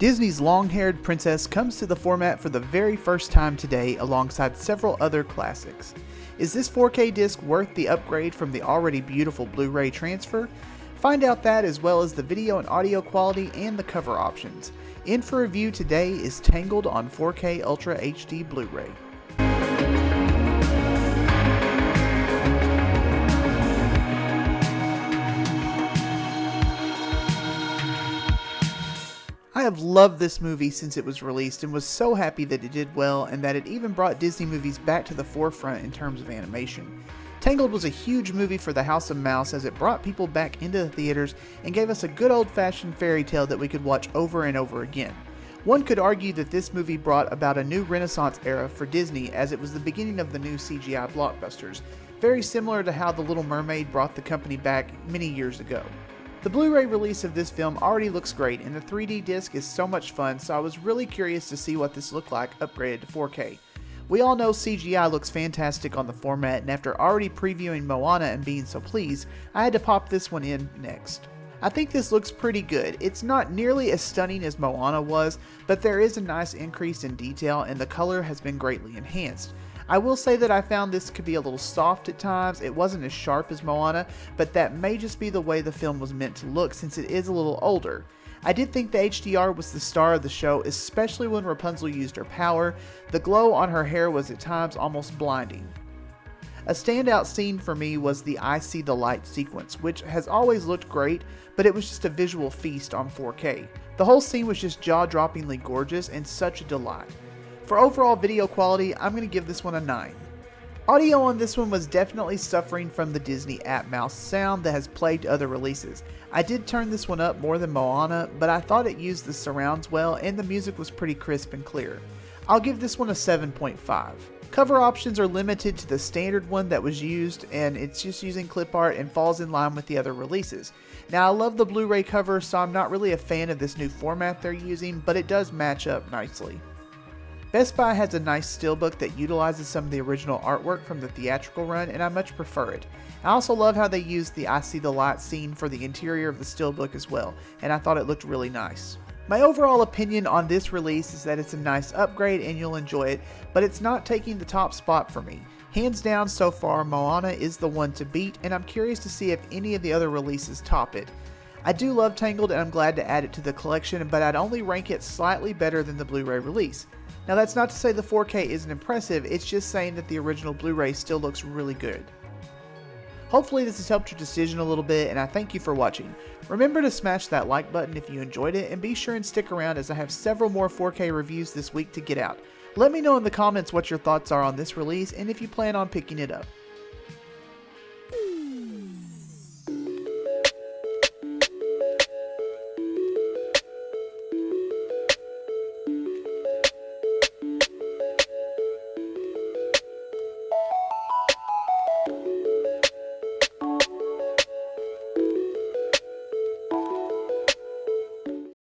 Disney's long-haired princess comes to the format for the very first time today alongside several other classics. Is this 4K disc worth the upgrade from the already beautiful Blu-ray transfer? Find out that as well as the video and audio quality and the cover options. In for review today is Tangled on 4K Ultra HD Blu-ray. I have loved this movie since it was released and was so happy that it did well and that it even brought Disney movies back to the forefront in terms of animation. Tangled was a huge movie for the House of Mouse as it brought people back into the theaters and gave us a good old-fashioned fairy tale that we could watch over and over again. One could argue that this movie brought about a new Renaissance era for Disney as it was the beginning of the new CGI blockbusters, very similar to how The Little Mermaid brought the company back many years ago. The Blu-ray release of this film already looks great and the 3D disc is so much fun, so I was really curious to see what this looked like upgraded to 4K. We all know CGI looks fantastic on the format, and after already previewing Moana and being so pleased, I had to pop this one in next. I think this looks pretty good. It's not nearly as stunning as Moana was, but there is a nice increase in detail and the color has been greatly enhanced. I will say that I found this could be a little soft at times. It wasn't as sharp as Moana, but that may just be the way the film was meant to look since it is a little older. I did think the HDR was the star of the show, especially when Rapunzel used her power. The glow on her hair was at times almost blinding. A standout scene for me was the I See the Light sequence, which has always looked great, but it was just a visual feast on 4K. The whole scene was just jaw-droppingly gorgeous and such a delight. For overall video quality, I'm going to give this one a 9. Audio on this one was definitely suffering from the Disney App Mouse sound that has plagued other releases. I did turn this one up more than Moana, but I thought it used the surrounds well and the music was pretty crisp and clear. I'll give this one a 7.5. Cover options are limited to the standard one that was used, and it's just using clip art and falls in line with the other releases. Now I love the Blu-ray cover, so I'm not really a fan of this new format they're using, but it does match up nicely. Best Buy has a nice steelbook that utilizes some of the original artwork from the theatrical run, and I much prefer it. I also love how they used the I See the Light scene for the interior of the steelbook as well, and I thought it looked really nice. My overall opinion on this release is that it's a nice upgrade and you'll enjoy it, but it's not taking the top spot for me. Hands down so far, Moana is the one to beat, and I'm curious to see if any of the other releases top it. I do love Tangled and I'm glad to add it to the collection, but I'd only rank it slightly better than the Blu-ray release. Now that's not to say the 4K isn't impressive, it's just saying that the original Blu-ray still looks really good. Hopefully this has helped your decision a little bit, and I thank you for watching. Remember to smash that like button if you enjoyed it, and be sure and stick around as I have several more 4K reviews this week to get out. Let me know in the comments what your thoughts are on this release and if you plan on picking it up.